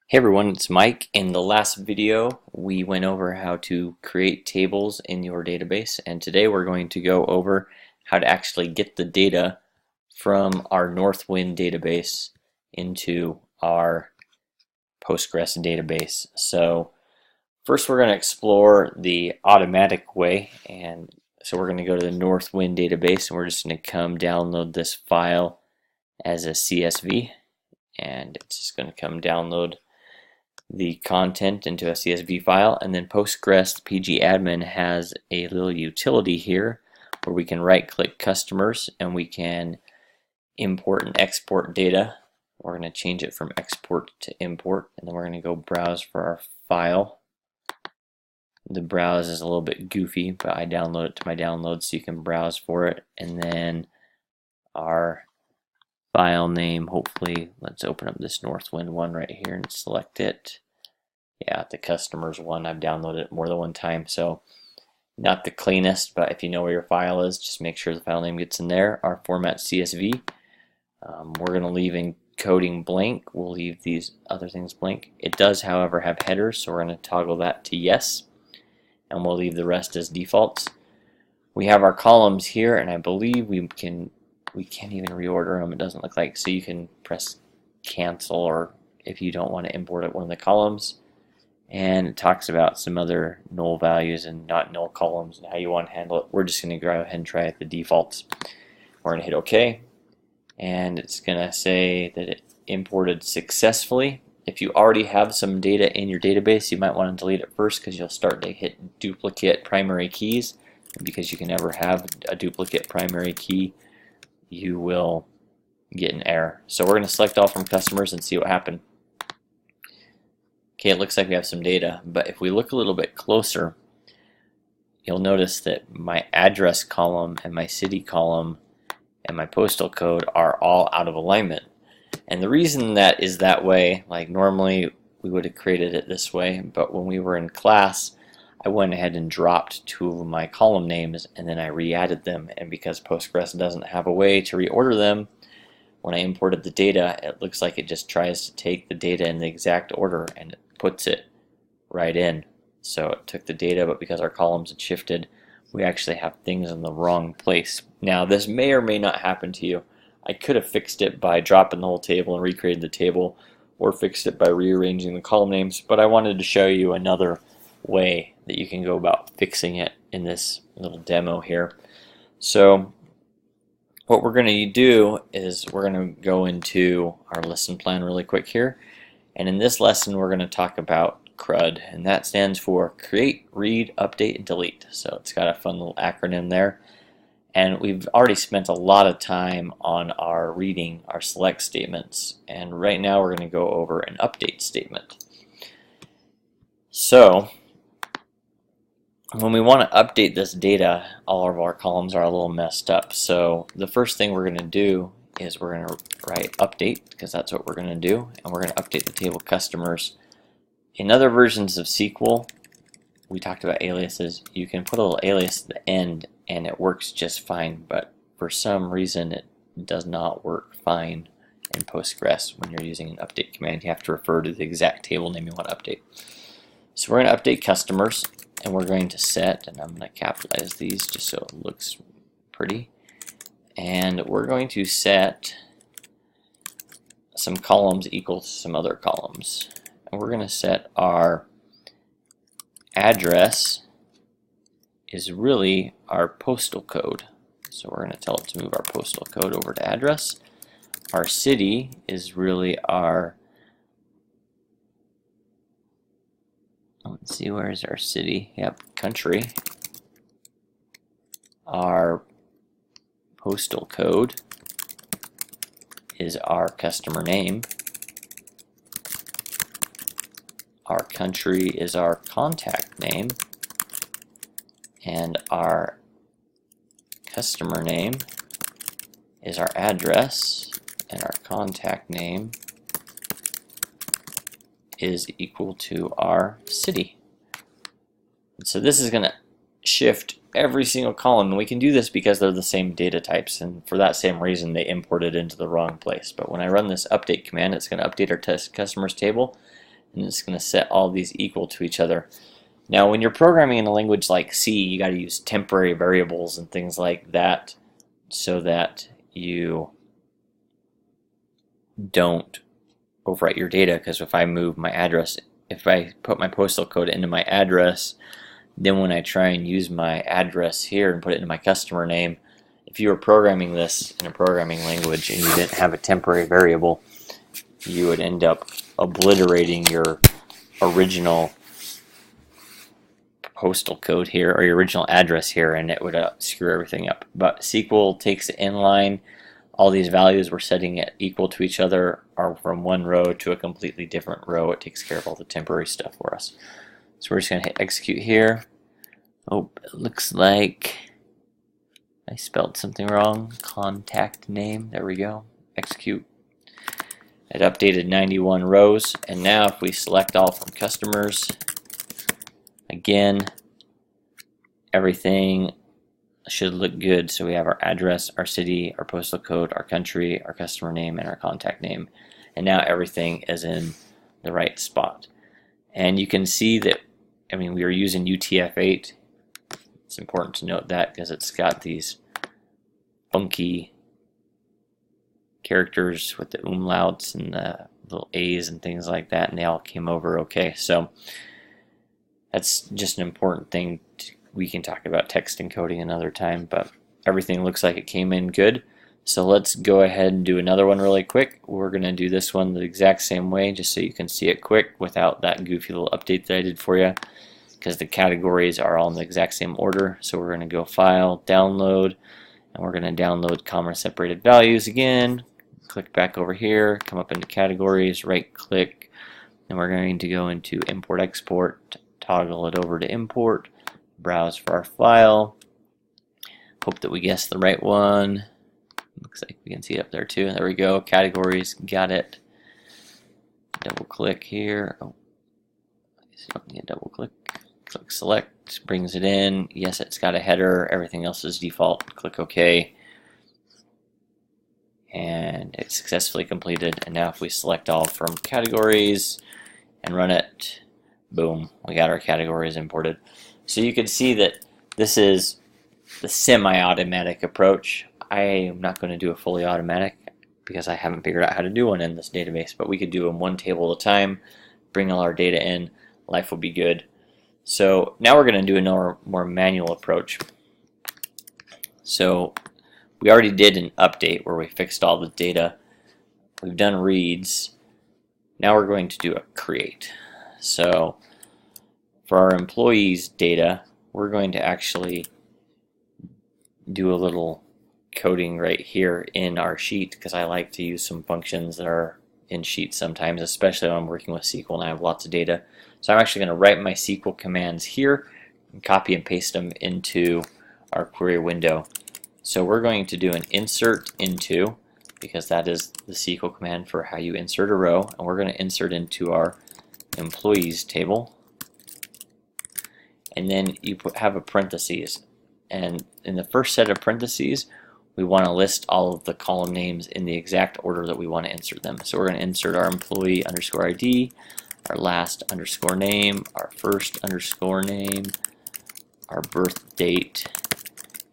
Hey everyone, it's Mike. In the last video, we went over how to create tables in your database, and today we're going to go over how to actually get the data from our Northwind database into our Postgres database. So first we're going to explore the automatic way, and so we're going to go to the Northwind database, and we're just going to come download this file as a CSV, and it's just going to come download the content into a CSV file, and then Postgres PG admin has a little utility here where we can right click customers and we can import and export data. We're going to change it from export to import, and then we're going to go browse for our file. The browse is a little bit goofy, but I download it to my downloads so you can browse for it. And then our file name, hopefully, let's open up this Northwind one right here and select it. Yeah, the customers one, I've downloaded it more than one time, so not the cleanest, but if you know where your file is, just make sure the file name gets in there. Our format CSV. We're going to leave encoding blank. We'll leave these other things blank. It does, however, have headers, so we're going to toggle that to yes, and we'll leave the rest as defaults. We have our columns here, and I believe we can't even reorder them. It doesn't look like, so you can press cancel, or if you don't want to import it, one of the columns. And it talks about some other null values and not null columns and how you want to handle it. We're just going to go ahead and try the defaults. We're going to hit OK, and it's going to say that it imported successfully. If you already have some data in your database, you might want to delete it first because you'll start to hit duplicate primary keys. And because you can never have a duplicate primary key, you will get an error. So we're going to select all from customers and see what happened. Okay, it looks like we have some data, but if we look a little bit closer, you'll notice that my address column and my city column and my postal code are all out of alignment. And the reason that is that way, like normally we would have created it this way, but when we were in class, I went ahead and dropped two of my column names and then I re-added them. And because Postgres doesn't have a way to reorder them, when I imported the data, it looks like it just tries to take the data in the exact order and it puts it right in. So it took the data, but because our columns had shifted, we actually have things in the wrong place. Now this may or may not happen to you. I could have fixed it by dropping the whole table and recreated the table, or fixed it by rearranging the column names, but I wanted to show you another way that you can go about fixing it in this little demo here. So what we're going to do is we're going to go into our lesson plan really quick here. And in this lesson, we're going to talk about CRUD, and that stands for Create, Read, Update, and Delete. So it's got a fun little acronym there. And we've already spent a lot of time on our reading our select statements. And right now we're going to go over an update statement. So when we want to update this data, all of our columns are a little messed up. So the first thing we're going to do is we're going to write update, because that's what we're going to do, and we're going to update the table customers. In other versions of SQL, we talked about aliases. You can put a little alias at the end and it works just fine, but for some reason it does not work fine in Postgres when you're using an update command. You have to refer to the exact table name you want to update. So we're going to update customers, and we're going to set, and I'm going to capitalize these just so it looks pretty, and we're going to set some columns equal to some other columns. And we're going to set our address is really our postal code. So we're going to tell it to move our postal code over to address. Our city is really our, let's see, where is our city? Yep, country. Our postal code is our customer name. Our country is our contact name. And our customer name is our address. And our contact name is equal to our city. And so this is going to shift every single column, and we can do this because they're the same data types, and for that same reason they imported into the wrong place. But when I run this update command, it's going to update our test customers table, and it's going to set all these equal to each other. Now, when you're programming in a language like C, you got to use temporary variables and things like that so that you don't overwrite your data. Because if I move my address, if I put my postal code into my address, then when I try and use my address here and put it into my customer name, if you were programming this in a programming language and you didn't have a temporary variable, you would end up obliterating your original postal code here or your original address here, and it would screw everything up. But SQL takes it inline. All these values we're setting it equal to each other are from one row to a completely different row. It takes care of all the temporary stuff for us. So we're just going to hit execute here. Oh, it looks like I spelled something wrong. Contact name. There we go. Execute. It updated 91 rows. And now if we select all from customers, again, everything should look good. So we have our address, our city, our postal code, our country, our customer name, and our contact name. And now everything is in the right spot. And you can see that, I mean, we were using UTF-8. It's important to note that because it's got these funky characters with the umlauts and the little A's and things like that, and they all came over okay. So that's just an important thing. We can talk about text encoding another time, but everything looks like it came in good. So let's go ahead and do another one really quick. We're going to do this one the exact same way just so you can see it quick without that goofy little update that I did for you, because the categories are all in the exact same order. So we're going to go File, Download, and we're going to download comma separated values again. Click back over here, come up into Categories, right click, and we're going to go into Import Export, toggle it over to Import, browse for our file. Hope that we guessed the right one. Looks like we can see it up there too. There we go. Categories, got it. Double click here. Oh, so don't need to double click. Click select, brings it in. Yes, it's got a header. Everything else is default. Click OK. And it's successfully completed. And now if we select all from categories and run it, boom, we got our categories imported. So you can see that this is the semi-automatic approach. I am not going to do a fully automatic because I haven't figured out how to do one in this database, but we could do them one table at a time, bring all our data in, life will be good. So now we're going to do another more manual approach. So we already did an update where we fixed all the data. We've done reads. Now we're going to do a create. So for our employees' data, we're going to actually do a little coding right here in our sheet, because I like to use some functions that are in Sheets sometimes, especially when I'm working with SQL and I have lots of data. So I'm actually going to write my SQL commands here and copy and paste them into our query window. So we're going to do an insert into, because that is the SQL command for how you insert a row, and we're going to insert into our employees table. And then you have a parentheses, and in the first set of parentheses we want to list all of the column names in the exact order that we want to insert them. So we're going to insert our employee underscore ID, our last underscore name, our first underscore name, our birth date,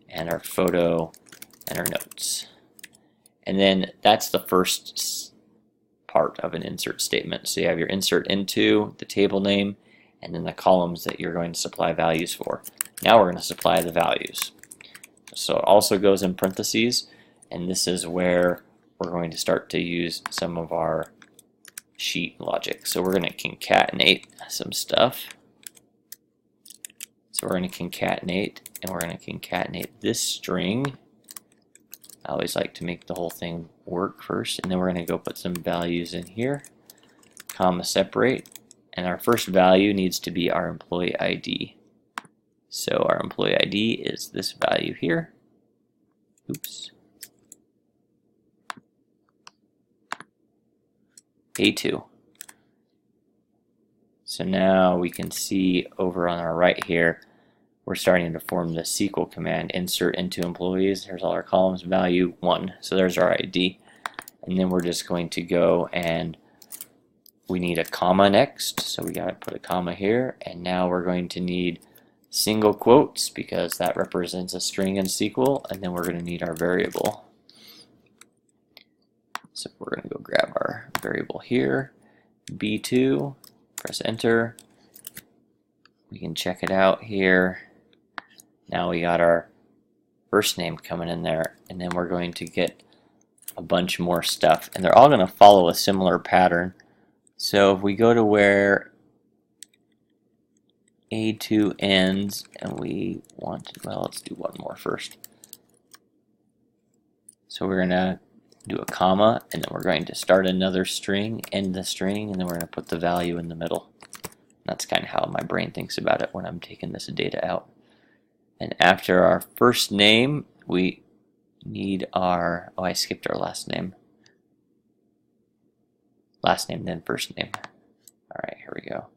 and our photo, and our notes. And then that's the first part of an insert statement. So you have your insert into, the table name, and then the columns that you're going to supply values for. Now we're going to supply the values. So it also goes in parentheses, and this is where we're going to start to use some of our sheet logic. So we're going to concatenate some stuff. So we're going to concatenate, and we're going to concatenate this string. I always like to make the whole thing work first, and then we're going to go put some values in here, comma separate, and our first value needs to be our employee ID. So our employee ID is this value here. Oops. A2. So now we can see over on our right here, we're starting to form the SQL command, insert into employees. Here's all our columns, value 1. So there's our ID. And then we're just going to go and we need a comma next, so we gotta put a comma here, and now we're going to need single quotes because that represents a string in SQL, and then we're going to need our variable. So we're going to go grab our variable here, B2, press enter. We can check it out here. Now we got our first name coming in there, and then we're going to get a bunch more stuff, and they're all going to follow a similar pattern. So if we go to where A2 ends, and we want to, well, let's do one more first. So we're going to do a comma, and then we're going to start another string, end the string, and then we're going to put the value in the middle. That's kind of how my brain thinks about it when I'm taking this data out. And after our first name, we need our, oh, I skipped our last name. Last name, then first name. All right, here we go.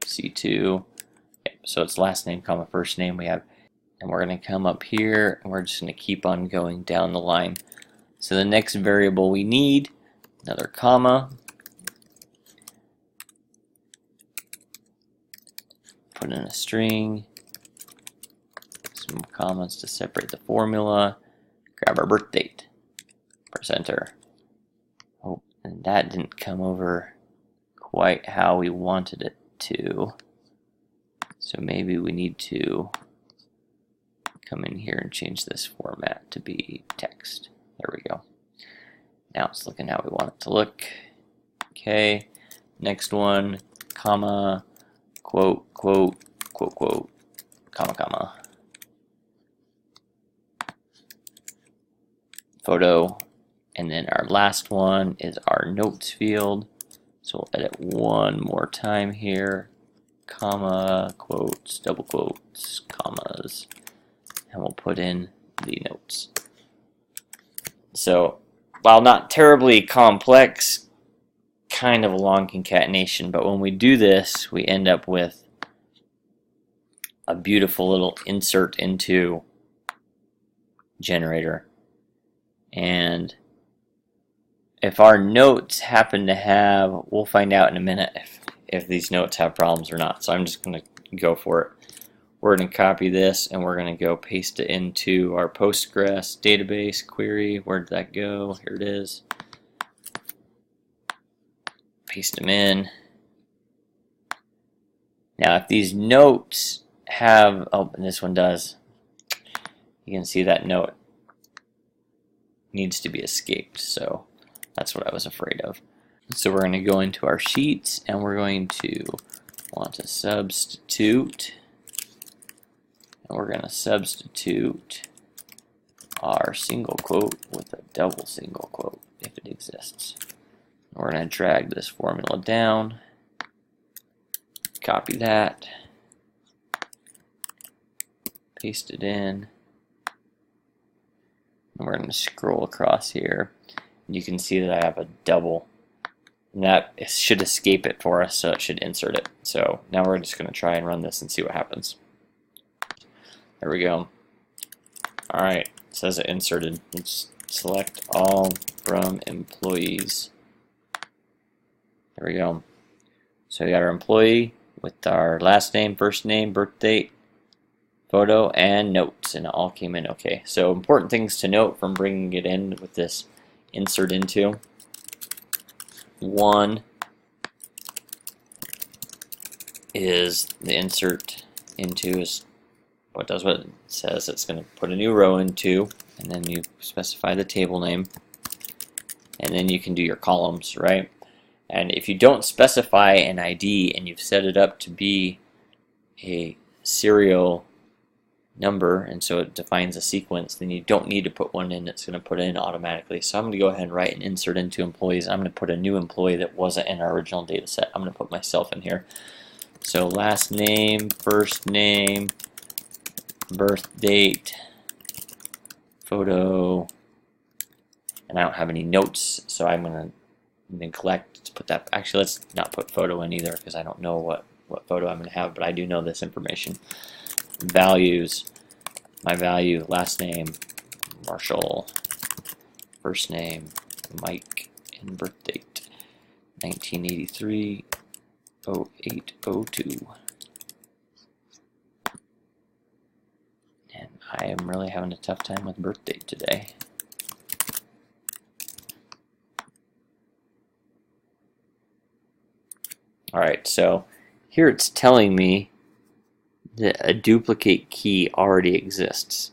C2. So it's last name, comma, first name we have. And we're going to come up here, and we're just going to keep on going down the line. So the next variable we need, another comma. Put in a string. Some commas to separate the formula. Grab our birth date. Press enter. Oh, and that didn't come over quite how we wanted it to. So maybe we need to come in here and change this format to be text. There we go. Now it's looking how we want it to look. Okay, next one, comma, quote, quote, quote, quote, comma, comma. Photo, and then our last one is our notes field. So we'll edit one more time here. Comma, quotes, double quotes, commas, and we'll put in the notes. So, while not terribly complex, kind of a long concatenation, but when we do this, we end up with a beautiful little insert into generator. And if our notes happen to have, we'll find out in a minute if these notes have problems or not. So I'm just going to go for it. We're going to copy this, and we're going to go paste it into our Postgres database query. Where did that go? Here it is. Paste them in. Now if these notes have, oh, and this one does, you can see that note needs to be escaped, so that's what I was afraid of. So we're going to go into our sheets, and we're going to want to substitute, and we're going to substitute our single quote with a double single quote if it exists. We're going to drag this formula down, copy that, paste it in, and we're going to scroll across here. You can see that I have a double, and that should escape it for us, so it should insert it. So now we're just going to try and run this and see what happens. There we go. Alright, it says it inserted. Let's select all from employees. There we go. So we got our employee with our last name, first name, birth date, photo, and notes, and it all came in okay. So important things to note from bringing it in with this insert into. One is the insert into is what does what it says. It's going to put a new row into, and then you specify the table name, and then you can do your columns, right? And if you don't specify an ID and you've set it up to be a serial number, and so it defines a sequence, then you don't need to put one in. It's going to put it in automatically. So I'm going to go ahead and write an insert into employees. I'm going to put a new employee that wasn't in our original data set. I'm going to put myself in here. So last name, first name, birth date, photo, and I don't have any notes, so I'm going to neglect to put that. Actually, let's not put photo in either, because I don't know what photo I'm going to have, but I do know this information. Values, my value, last name, Marshall, first name, Mike, and birth date. 1983 0802. And I am really having a tough time with birth date today. Alright, so here it's telling me that a duplicate key already exists.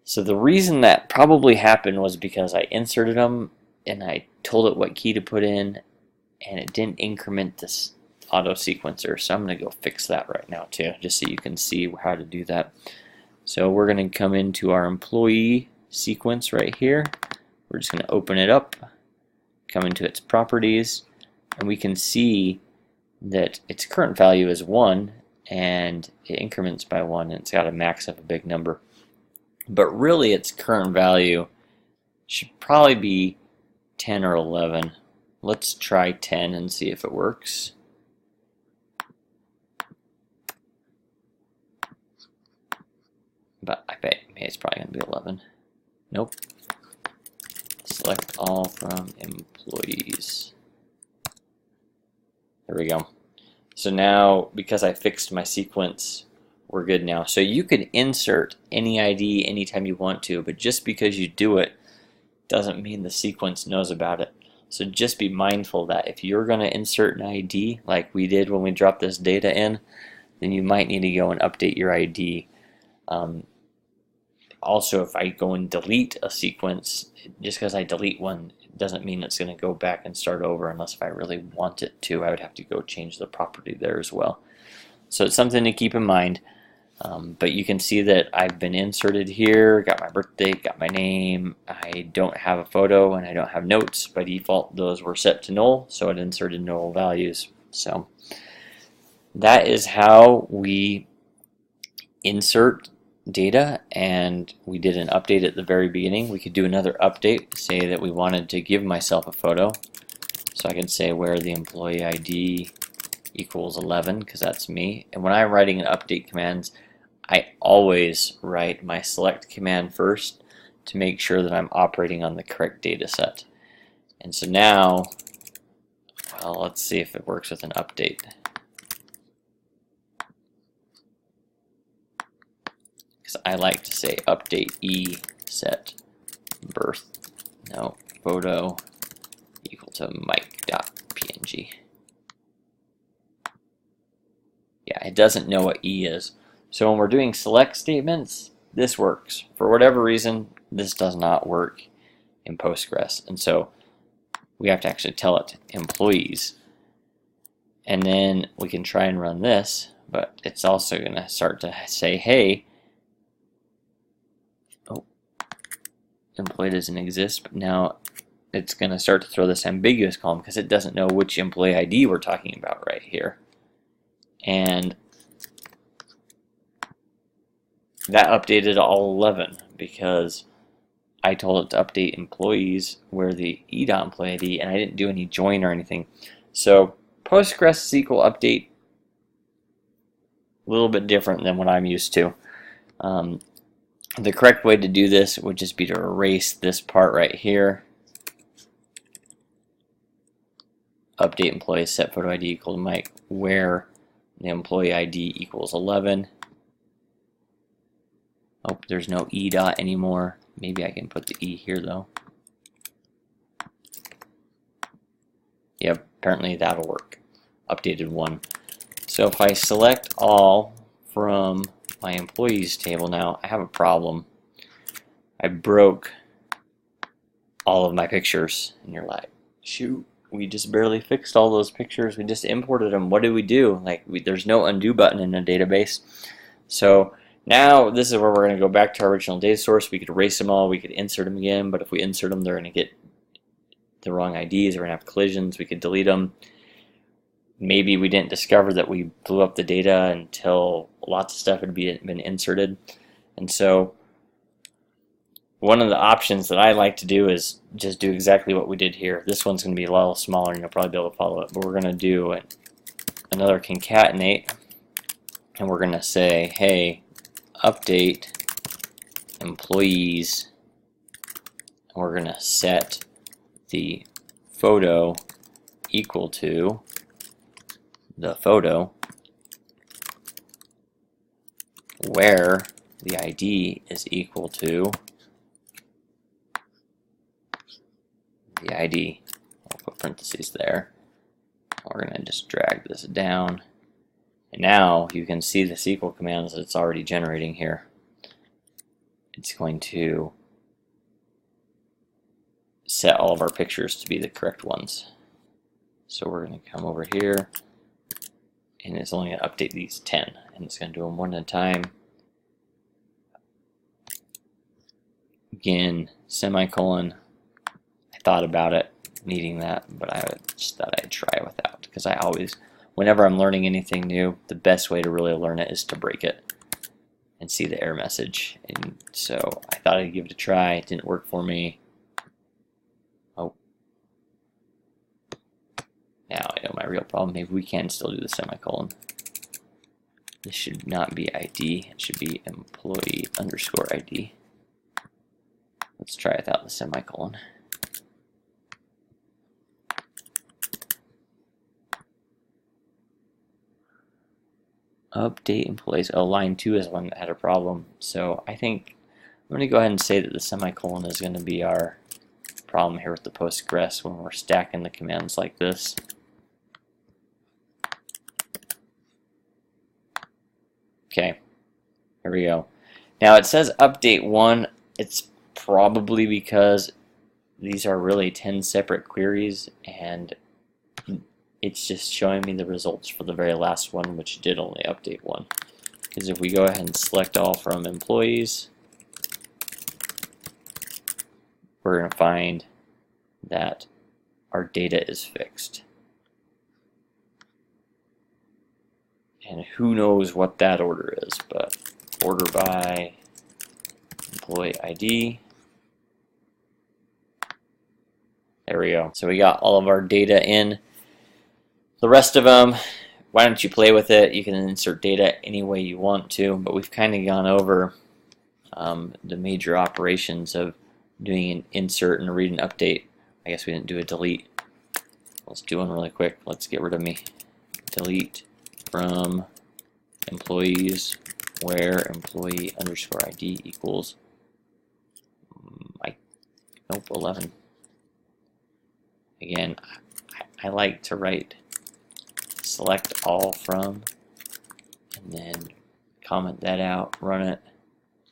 So the reason that probably happened was because I inserted them and I told it what key to put in, and it didn't increment this auto sequencer. So I'm going to go fix that right now too, just so you can see how to do that. So we're going to come into our employee sequence right here. We're just going to open it up, come into its properties, and we can see that its current value is 1 and it increments by 1, and it's got a max of a big number. But really its current value should probably be 10 or 11. Let's try 10 and see if it works. But I bet it's probably going to be 11. Nope. Select all from employees. There we go. So now, because I fixed my sequence, we're good now. So you can insert any ID anytime you want to, but just because you do it doesn't mean the sequence knows about it. So just be mindful that if you're going to insert an ID like we did when we dropped this data in, then you might need to go and update your ID. Also, if I go and delete a sequence, just because I delete one doesn't mean it's going to go back and start over, unless if I really want it to. I would have to go change the property there as well. So it's something to keep in mind. But you can see that I've been inserted here, got my birthday, got my name. I don't have a photo and I don't have notes. By default, those were set to null, so it inserted null values. So that is how we insert data, and we did an update at the very beginning. We could do another update, say that we wanted to give myself a photo. So I can say where the employee ID equals 11, because that's me. And when I'm writing an update commands, I always write my select command first to make sure that I'm operating on the correct data set. And so now, well, let's see if it works with an update. Because I like to say update e set birth, no, photo equal to Mike.png. Yeah, it doesn't know what E is. So when we're doing select statements, this works. For whatever reason, this does not work in Postgres. And so we have to actually tell it employees. And then we can try and run this, but it's also going to start to say, hey, oh, employee doesn't exist, but now it's going to start to throw this ambiguous column because it doesn't know which employee ID we're talking about right here. And that updated all 11 because I told it to update employees where the e.employee ID, and I didn't do any join or anything. So Postgres SQL update, a little bit different than what I'm used to. The correct way to do this would just be to erase this part right here. Update employees set photo ID equal to Mike where the employee ID equals 11. Oh, there's no e dot anymore. Maybe I can put the e here though. Yep, apparently that'll work. Updated 1. So if I select all from my employees table now, I have a problem. I broke all of my pictures, and you're like, shoot, we just barely fixed all those pictures. We just imported them. What do we do? Like, there's no undo button in a database. So now this is where we're going to go back to our original data source. We could erase them all. We could insert them again, but if we insert them, they're going to get the wrong IDs. We're going to have collisions. We could delete them. Maybe we didn't discover that we blew up the data until lots of stuff had been inserted. And so one of the options that I like to do is just do exactly what we did here. This one's going to be a little smaller and you'll probably be able to follow it. But we're going to do another concatenate, and we're going to say, hey, update employees. And we're going to set the photo equal to the photo where the ID is equal to the ID. I'll put parentheses there. We're going to just drag this down. And now you can see the SQL commands that it's already generating here. It's going to set all of our pictures to be the correct ones. So we're going to come over here, and it's only going to update these 10, and it's going to do them one at a time. Again, semicolon. I thought about it, needing that, but I just thought I'd try without, because I always, whenever I'm learning anything new, the best way to really learn it is to break it and see the error message. And so I thought I'd give it a try. It didn't work for me. Oh. Now I know my real problem. Maybe we can still do the semicolon. This should not be ID. It should be employee underscore ID. Let's try without the semicolon. Update employees. Oh, line 2 is one that had a problem. So I think I'm going to go ahead and say that the semicolon is going to be our problem here with the Postgres when we're stacking the commands like this. Okay, here we go. Now it says update 1. It's probably because these are really 10 separate queries, and it's just showing me the results for the very last one, which did only update 1. Because if we go ahead and select all from employees, we're going to find that our data is fixed. And who knows what that order is, but order by employee ID. There we go. So we got all of our data in. The rest of them, why don't you play with it? You can insert data any way you want to, but we've kind of gone over the major operations of doing an insert and a read and update. I guess we didn't do a delete. Let's do one really quick. Let's get rid of me. Delete from employees where employee underscore ID equals nope, 11. Again, I like to write select all from and then comment that out, run it,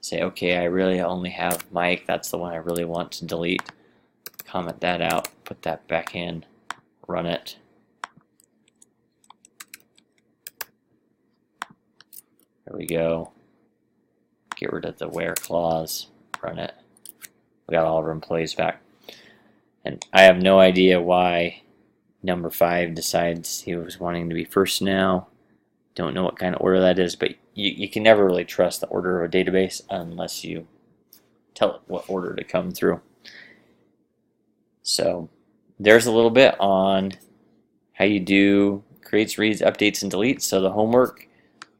say okay, I really only have Mike, that's the one I really want to delete, comment that out, put that back in, run it. There we go. Get rid of the where clause, run it. We got all of our employees back. And I have no idea why number 5 decides he was wanting to be first now. Don't know what kind of order that is, but you can never really trust the order of a database unless you tell it what order to come through. So there's a little bit on how you do creates, reads, updates, and deletes. So the homework,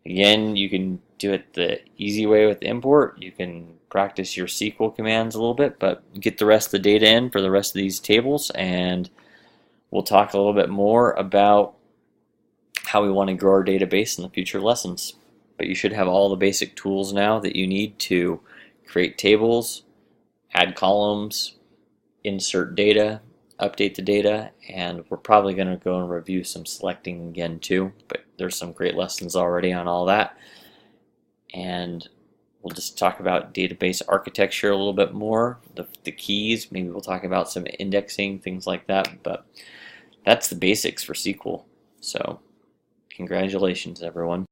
again, you can do it the easy way with import. You can practice your SQL commands a little bit, but get the rest of the data in for the rest of these tables, and we'll talk a little bit more about how we want to grow our database in the future lessons. But you should have all the basic tools now that you need to create tables, add columns, insert data, update the data, and we're probably going to go and review some selecting again too, but there's some great lessons already on all that. And we'll just talk about database architecture a little bit more, the keys, maybe we'll talk about some indexing, things like that, but that's the basics for SQL. So congratulations everyone.